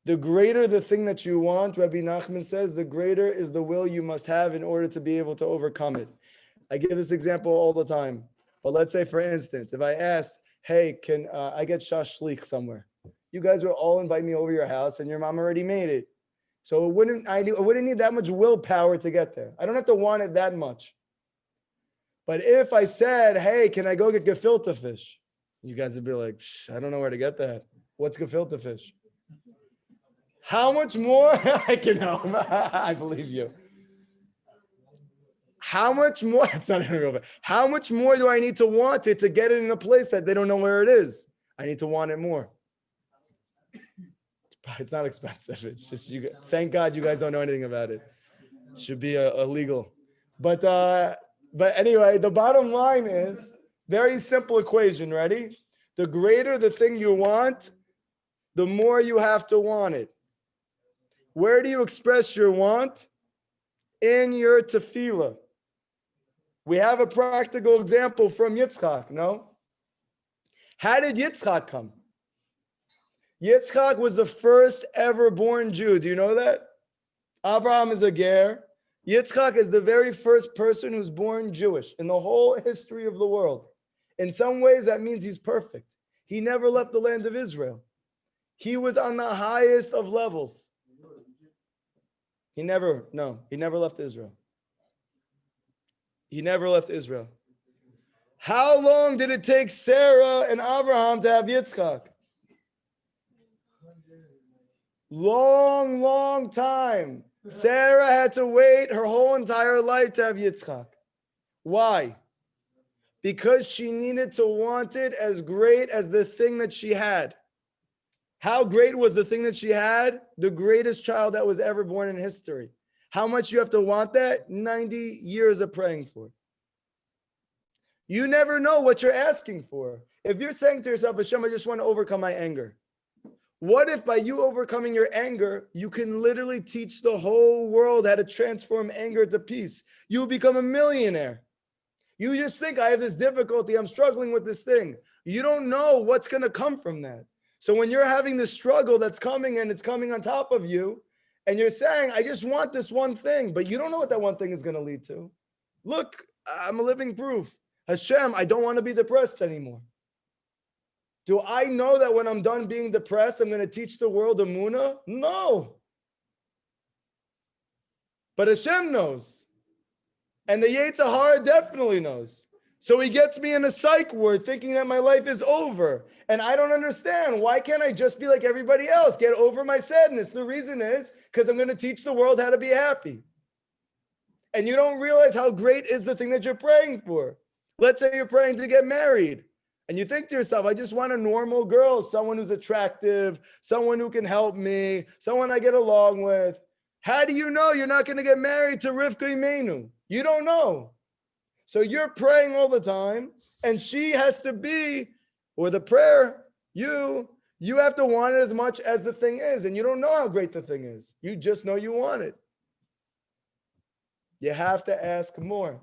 The greater the thing that you want, Rabbi Nachman says, the greater is the will you must have in order to be able to overcome it. I give this example all the time. But let's say, for instance, if I asked, hey, can I get shashlik somewhere? You guys would all invite me over your house and your mom already made it. So I wouldn't need that much willpower to get there. I don't have to want it that much. But if I said, hey, can I go get gefilte fish? You guys would be like, I don't know where to get that. What's gefilte fish? How much more? I can help. I believe you. How much more? It's not even real. How much more do I need to want it to get it in a place that they don't know where it is? I need to want it more. It's not expensive. It's just you. Thank God you guys don't know anything about it. It should be illegal. But anyway, the bottom line is very simple equation. Ready? The greater the thing you want, the more you have to want it. Where do you express your want? In your tefillah. We have a practical example from Yitzchak, no? How did Yitzchak come? Yitzchak was the first ever born Jew. Do you know that? Abraham is a ger. Yitzchak is the very first person who's born Jewish in the whole history of the world. In some ways, that means he's perfect. He never left the land of Israel. He was on the highest of levels. He never left Israel. He never left Israel. How long did it take Sarah and Abraham to have Yitzchak? Long time. Sarah had to wait her whole entire life to have Yitzchak. Why? Because she needed to want it as great as the thing that she had. How great was the thing that she had? The greatest child that was ever born in history. How much you have to want that? 90 years of praying for. You never know what you're asking for. If you're saying to yourself, Hashem, I just want to overcome my anger. What if by you overcoming your anger, you can literally teach the whole world how to transform anger to peace? You will become a millionaire. You just think, I have this difficulty, I'm struggling with this thing. You don't know what's going to come from that. So when you're having this struggle that's coming and it's coming on top of you, and you're saying, I just want this one thing, but you don't know what that one thing is going to lead to. Look, I'm a living proof. Hashem, I don't want to be depressed anymore. Do I know that when I'm done being depressed, I'm going to teach the world Emunah? No. But Hashem knows. And the Yetzer Hara definitely knows. So he gets me in a psych ward thinking that my life is over. And I don't understand. Why can't I just be like everybody else? Get over my sadness. The reason is because I'm going to teach the world how to be happy. And you don't realize how great is the thing that you're praying for. Let's say you're praying to get married. And you think to yourself, I just want a normal girl, someone who's attractive, someone who can help me, someone I get along with. How do you know you're not going to get married to Rivka Imenu? You don't know. So you're praying all the time, and she has to be, or the prayer, you have to want it as much as the thing is, and you don't know how great the thing is. You just know you want it. You have to ask more.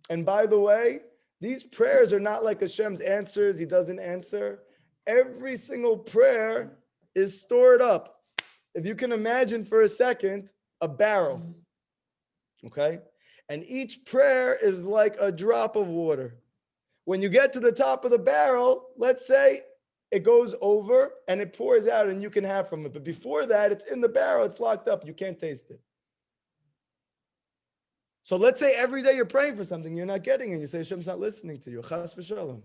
And by the way, these prayers are not like Hashem's answers. He doesn't answer. Every single prayer is stored up. If you can imagine for a second, a barrel, okay? And each prayer is like a drop of water. When you get to the top of the barrel, let's say it goes over and it pours out and you can have from it. But before that, it's in the barrel, it's locked up. You can't taste it. So let's say every day you're praying for something, you're not getting it. You say Hashem's not listening to you. Chas v'shalom.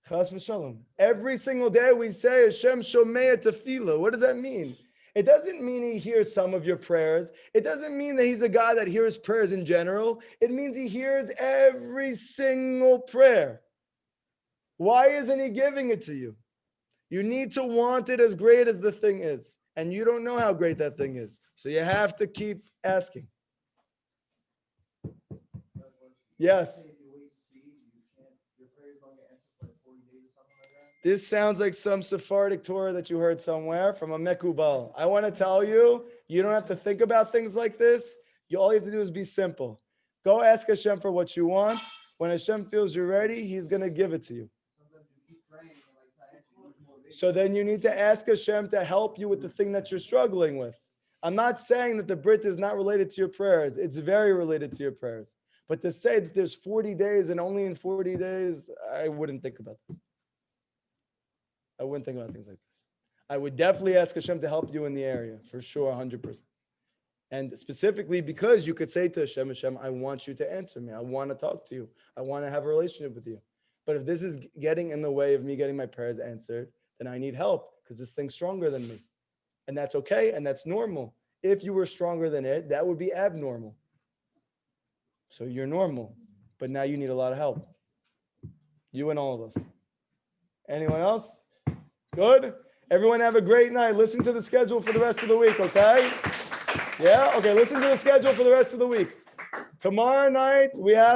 Chas v'shalom. Every single day we say Hashem shomea tefillah. What does that mean? It doesn't mean he hears some of your prayers. It doesn't mean that he's a God that hears prayers in general. It means he hears every single prayer. Why isn't he giving it to you? You need to want it as great as the thing is. And you don't know how great that thing is. So you have to keep asking. Yes. This sounds like some Sephardic Torah that you heard somewhere from a Mekubal. I want to tell you, you don't have to think about things like this. All you have to do is be simple. Go ask Hashem for what you want. When Hashem feels you're ready, he's going to give it to you. So then you need to ask Hashem to help you with the thing that you're struggling with. I'm not saying that the Brit is not related to your prayers. It's very related to your prayers. But to say that there's 40 days and only in 40 days, I wouldn't think about this. I wouldn't think about things like this. I would definitely ask Hashem to help you in the area, for sure, 100%. And specifically because you could say to Hashem, Hashem, I want you to answer me. I want to talk to you. I want to have a relationship with you. But if this is getting in the way of me getting my prayers answered, then I need help because this thing's stronger than me. And that's okay, and that's normal. If you were stronger than it, that would be abnormal. So you're normal, but now you need a lot of help. You and all of us. Anyone else? Good? Everyone have a great night. Listen to the schedule for the rest of the week, okay? Yeah? Okay, listen to the schedule for the rest of the week. Tomorrow night, we have